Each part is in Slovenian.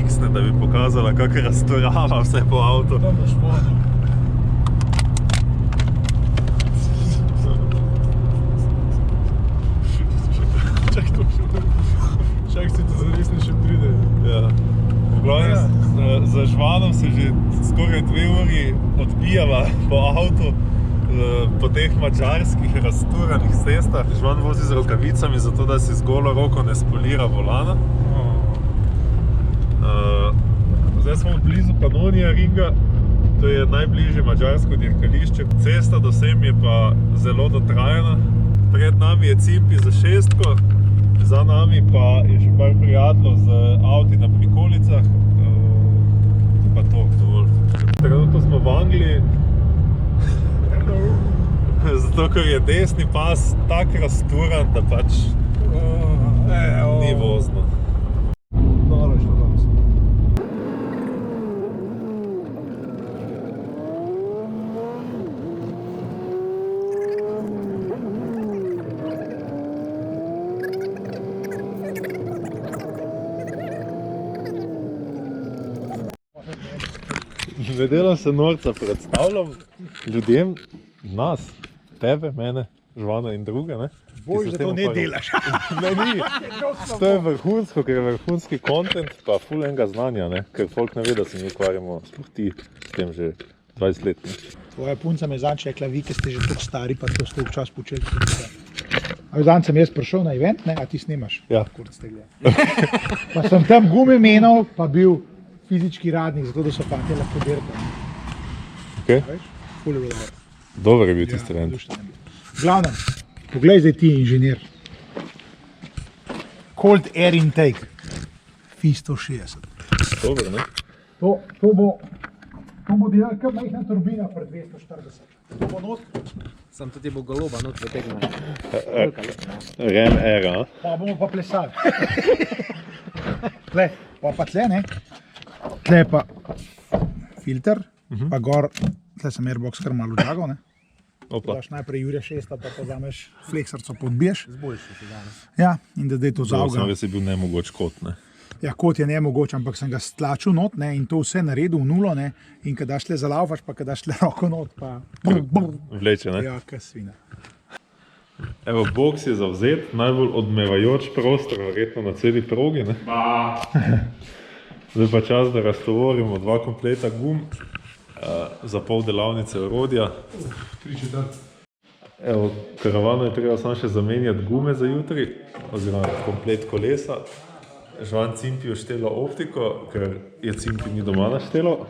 stisne, da bi pokazala, kako raztorava vse po avtu. Tam boš vodil. Čak se ti zares ne še pride. Ja. V glavnem, za Žvanom se že skoraj 2 uri odbijava po avtu po teh madžarskih razturanih cestah. Žvan vozi z rokavicami, zato da si z golo roko ne spolira volana. Zdaj smo blizu Pannonija Ringa, to je najbližje madžarsko dirkališče. Cesta do sem je pa zelo dotrajana. Pred nami je Cimpi za 6, za nami pa je še par prijateljev z avti na prikolicah. Pa to, dovolj. Trenutno smo v Angliji. Zato, ker je desni pas tak razturan, da pač ni vozno. Ne delam se norca, predstavljam ljudem, nas, tebe, mene, Žvana in druge, ne? Bož, da to ne delaš. Ne, ni. To je vrhunsko, ker je vrhunski content, pa ful enega znanja, ne? Ker folk ne ve, da se mi ukvarjamo, sploh ti s tem že 20 let. Ne? Tvoja punca me zanč rekla, vi, ki ste že tako stari, pa to ste včas počeli. Zanj sem jaz prišel na event, ne? A ti snimaš? Ja. Pa sem tam gume menil, pa bil fizički radnik, zato da so fantje lahko dirkali. Okay. Ful je bilo dobro. Dober je bil tisti trend. V glavnem, poglej zdaj ti inženir. Cold air intake. FI 160. Dober, ne? To bo delal kar majhna turbina pri 240. To bo not. Sam tudi bo goloba not potegnil. Ren era, a? Pa bomo pa plesali. Tle, pa tle, ne? Tle pa filter, pa gor, tle sem airbox kar malo žagal, ne? Opa. Daš najprej Jurija 6, pa pozameš fleksarco, podbiješ. Zboljši si danes. Ja, in da zdaj to zavga. Sam res je bil nemogoč kot, ne? Ja, kot je nemogoč, ampak sem ga stlačil not, ne, in to vse naredil v nulo, ne, in kad daš tle zalaufaš, pa kad daš tle roko not, pa Vleče, ne? Ja, kaj svina. Evo, boks je zavzet, najbolj odmevajoč prostor, verjetno na celi progi, ne? Zdaj pa čas, da raztovorimo 2 kompleta gum za pol delavnice orodja. 3/4. Evo, karavano je treba samo še zamenjati gume za jutri, oziroma komplet kolesa. Žvan Cimpi oštelo optiko, ker je Cimpi ni doma naštelo.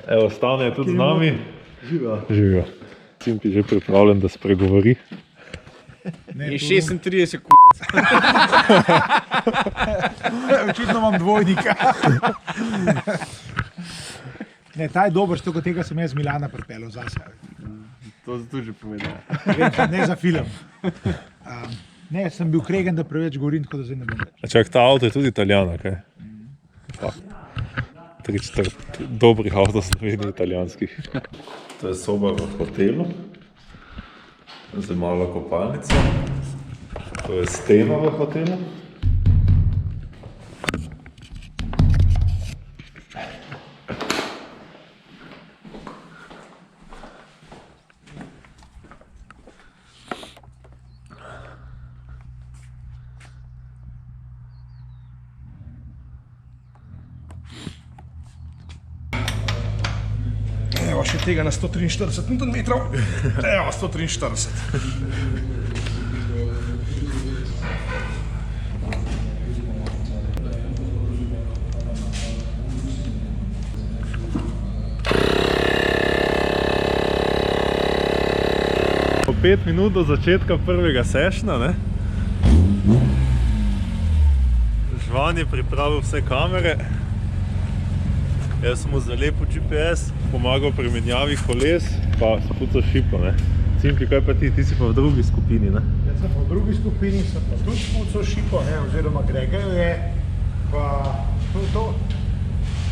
Evo, Stane je tudi z nami. Živijo. Cimpi že pripravljen, da spregovori. Je 36 kurc. Očitno imam dvojnika. Ne, ta je dober, zato tega sem jaz z Milana pripeljal zase. To si tudi že povedal. Ne za film. Ne, sem bil kregen, da preveč govorim, tako da zdaj ne bom več. A čak, ta avto je tudi Italijana, kaj? 3/4 dobrih avtov Sloveniji italijanskih. To je soba v hotelu. Zdaj mala kopalnica. To je stena v hotelu. Evo, še tega na 143 Nm. Evo, 143. Po 5 minut do začetka prvega sessiona, ne? Žvan je pripravil vse kamere. Jaz sem mu zalepil GPS, pomagal pri menjavi koles, pa spucal šipo, ne? Cimpi, kaj pa ti? Ti si pa v drugi skupini, ne? Jaz sem pa v drugi skupini, sem pa tudi spucal šipo, ne, oziroma Gregajo je, pa to je to.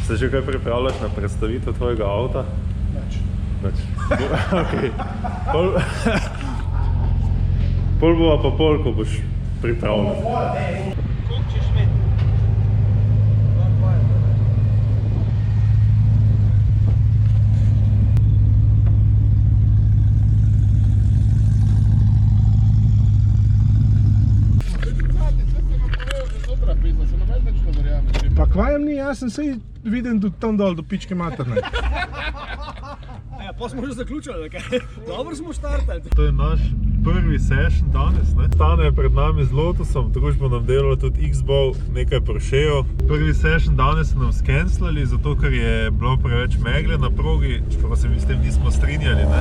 Se že kaj pripravljaš na predstavitev tvojega avta? Nič. Nič. Okej. Pol bova pa pol, ko boš pripravljen. Koliko češ imeti? 2,2. jaz sem se videl do tam dol, do pičke materne. Ja, pa smo že zaključili, kaj? Dobro smo štartali. To je naš prvi session danes, ne? Tane je pred nami z Lotusom, družbo nam delalo tudi X-Bow, nekaj Porschejev. Prvi session danes so nam skenslali, zato ker je bilo preveč megle na progi, čeprav se mi s tem nismo strinjali, ne?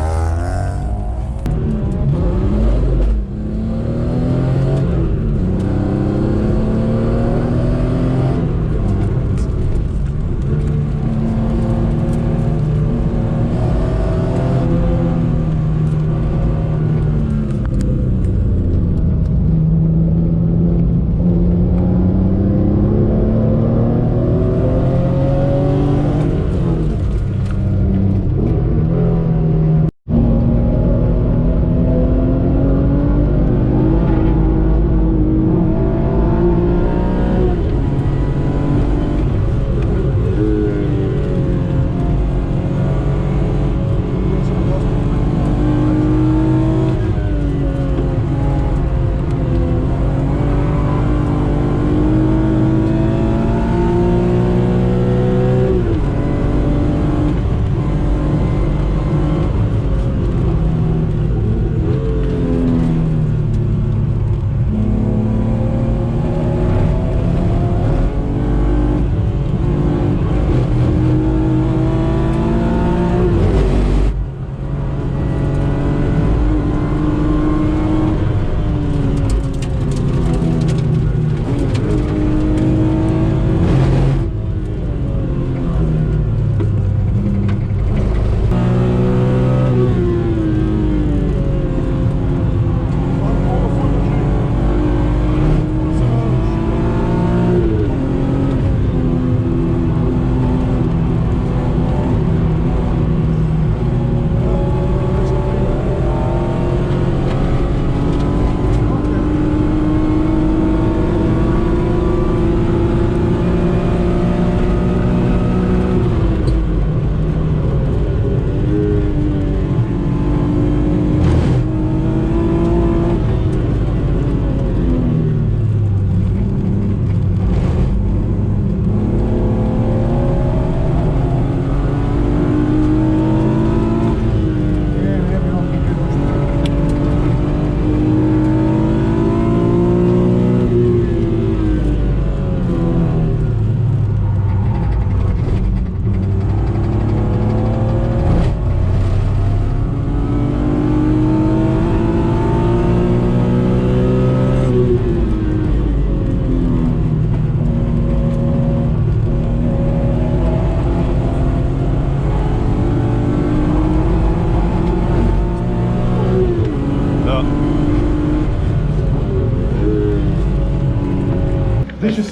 Zdaj še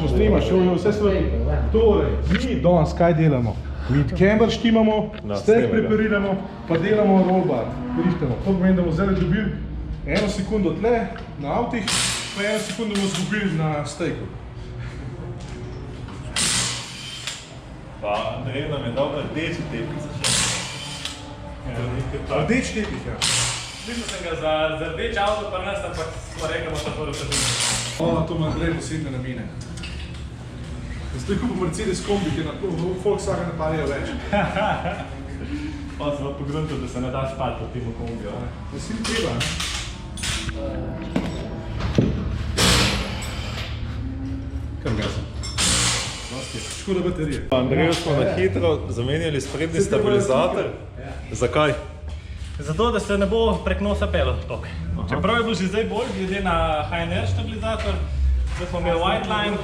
snemaš, vse svoje. Torej, mi danes kaj delamo? Mi camber štimamo, stek prepariramo, pa delamo rollbar, rihtamo. To pomeni, da bomo zdaj dobili 1 sekundo tle na avtih, pa 1 sekundo bomo zgubili na steku. Pa Andrej nam je dal rdeči tepih za še. Rdeč tepih, ja. Slišal sem ga za rdeč avto pa nas, ampak smo rekli, da bomo prvo sedeli. O, to ima Andrej posebne namene. Zdaj kupil Mercedes kombi, ki na Volkswagen ne palijo več. Pa sem pogruntil, da se ne da spati po temu kombiju. Da si ni treba, ne? Kam gazam? Škoda baterije. Andreju smo na hitro zamenjali sprednji stabilizator. Zakaj? Zato, da se ne bo prek nosa pelil tok. Čeprav je bil že zdaj bolj, glede na HNR stabilizator, da smo imeli white line,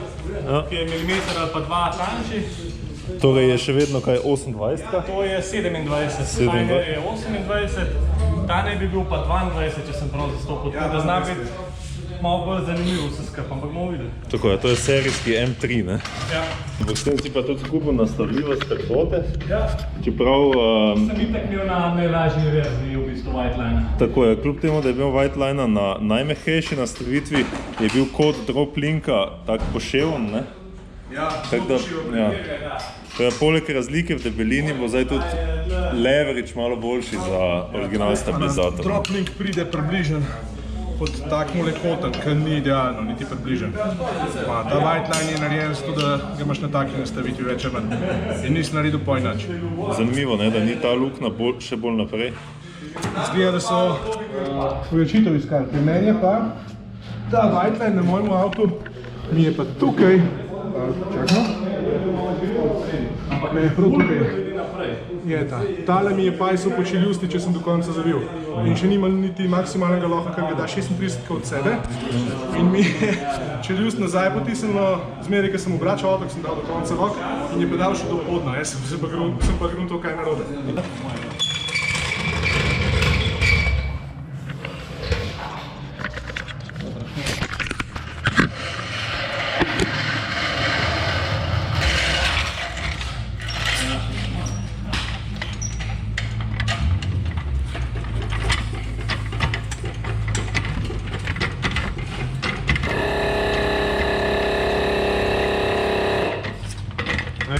ki je milimeter ali pa 2 tanjši. Torej je še vedno kaj 28-ka? To je 27, HNR je 28, ta ne bi bil pa 22, če sem prav zastopil, tako da zna biti malo bolj zanimivo vse skupaj, ampak bomo videli. Tako je, to je serijski M3, ne? Ja. V tem si pa tudi skupaj nastavljivost pekote. Ja. Čeprav... Sem itak imel na najlažji verziji v bistvu white line. Tako je, kljub temu, da je bil white line na najmehkejši nastavitvi, je bil kod drop linka tak poševen, ne? Ja, tako da, ja. Poleg razlike v debelini bo zdaj tudi leverage malo boljši za original stabilizator. Drop link pride približen pod takim lekotem, ki ni idealno, niti približen. Pa ta white line je narejen zato, da ga imaš na taki nastavitvi več ali manj. In nisi naredil pojnač. Zanimivo, ne, da ni ta luknja še bolj naprej. Zgleda, da so rešitev iskali. Pri meni je pa ta white line na mojem avtu, mi je pa tukaj, čakaj, ne, prav tukaj je ta. Tale mi je pajsel po čeljusti, če sem do konca zavil. In še nima niti maksimalnega loha, ker ga da 36 od sebe. In mi je čeljust nazaj potisnilo, zmeraj, ko sem obračal avto, sem dal do konca lok in je pedal še do podna. Jaz sem pa gruntal, kaj narobe.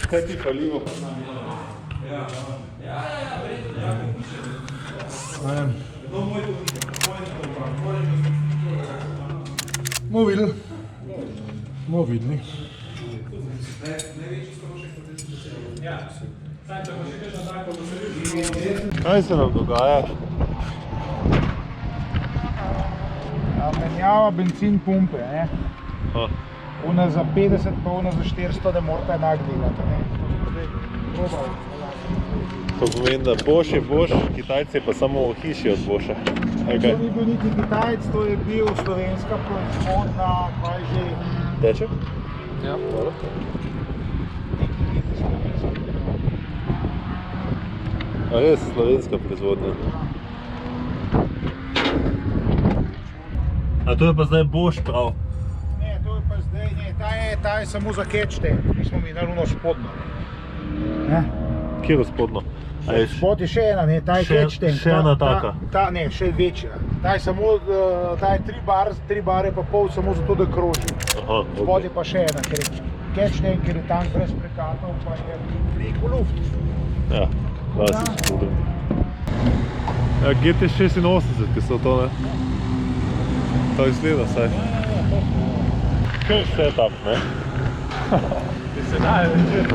Kaj ti falivo? Bomo videli. Bomo videli. Kaj se nam dogaja? Menjava benzin pumpe, ne? Una za 50 pa una za 400, da morata enak delati, ne? To pomeni, da Bosch je Bosch, Kitajci pa samo v hiši od Boscha. To ni bil niti Kitajc, to je bil slovenska proizvodna, kaj že... Teče? Ja. A res, slovenska proizvodnja. A to je pa zdaj Bosch prav? Ne, to je pa zdaj, ne, ta je samo za catch tank, mi smo mi naravno spodno. Ne? Kjero spodno? Spod je še ena, ne, ta je catch tank. Še ena taka? Ne, še večja. Ta je samo, ta je 3 bare pa pol samo zato, da kroži. Aha, Spod je pa še ena, ker je catch tank, ker je tank brez prekatov, pa je preko luft. Ja, klasično problem. Ja, GT86, ki so to, ne? To izgleda saj. Kar setup, ne? Ti se daje večer.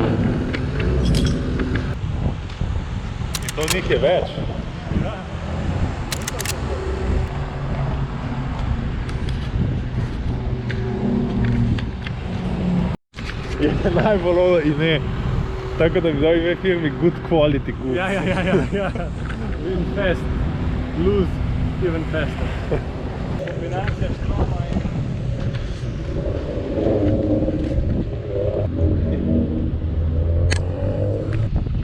In to njih je več. Je najbolj ime. Tako da bi dal ime firmi Good Quality Goods. Ja. Win fast, lose even faster. Kombinacija štroma in...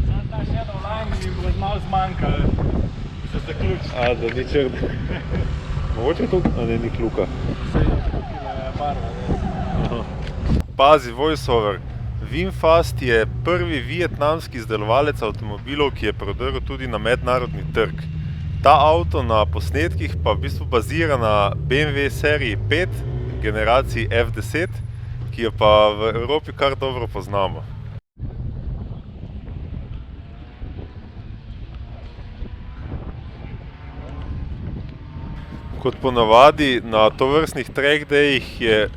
Sam ta shadow line mi bo malo zmanjkal, se zaključi. A, da ni črn. Mogoče to? A ne, ni kluka. Se je tukaj barva. Pazi, voiceover. VinFast je prvi vietnamski izdelovalec avtomobilov, ki je prodrl tudi na mednarodni trg. Ta avto na posnetkih pa v bistvu bazira na BMW seriji 5, generaciji F10, ki jo pa v Evropi kar dobro poznamo. Kot ponavadi na tovrstnih track dayih je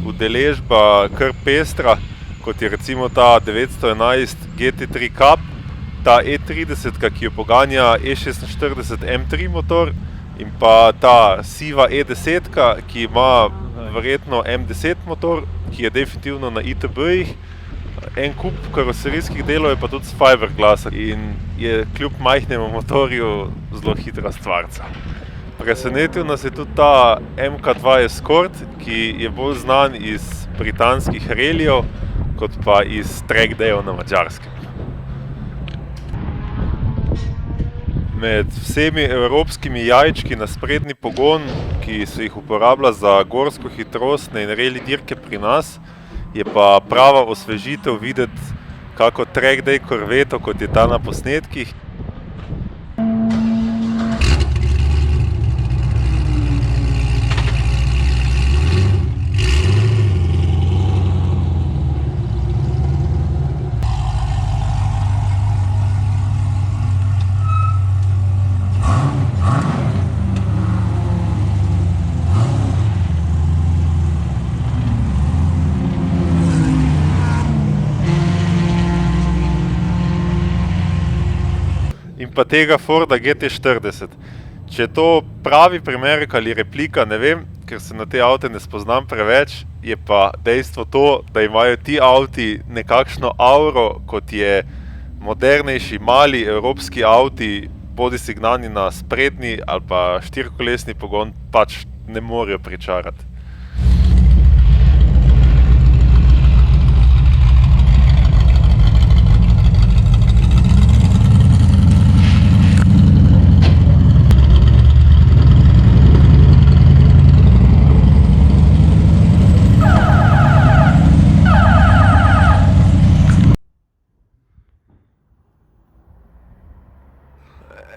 udeležba kar pestra, kot je recimo ta 911 GT3 Cup, ta E30, ki jo poganja E46 M3 motor in pa ta siva E10, ki ima verjetno M10 motor, ki je definitivno na ITB-jih. En kup karoserijskih delov je pa tudi s fiberglassa in je kljub majhnemu motorju zelo hitra stvarca. Presenetil nas je tudi ta MK2 Escort, ki je bolj znan iz britanskih relijev, kot pa iz track dayov na Madžarskem. Med vsemi evropskimi jajčki na sprednji pogon, ki se jih uporablja za gorsko hitrostne in rally dirke pri nas, je pa prava osvežitev videti kako track day korveto, kot je ta na posnetkih. pa tega Forda GT40. Če je to pravi primerek ali replika, ne vem, ker se na te avte ne spoznam preveč, je pa dejstvo to, da imajo ti avti nekakšno auro, kot je modernejši, mali evropski avti, bodi si gnani na sprednji ali pa štirikolesni pogon, pač ne morejo pričarati.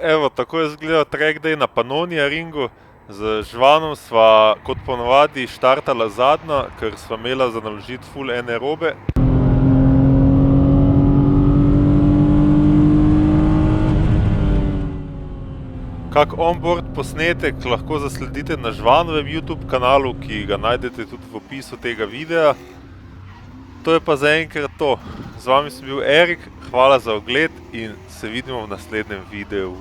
Evo, tako je izgledal track day na Pannonia ringu. Z Žvanom sva kot ponovadi štartala zadnja, ker sva imela za naložiti ful ene robe. Kak onboard posnetek lahko zasledite na Žvanovem YouTube kanalu, ki ga najdete tudi v opisu tega videa. To je pa zaenkrat to. Z vami sem bil Erik, hvala za ogled in se vidimo v naslednjem videu.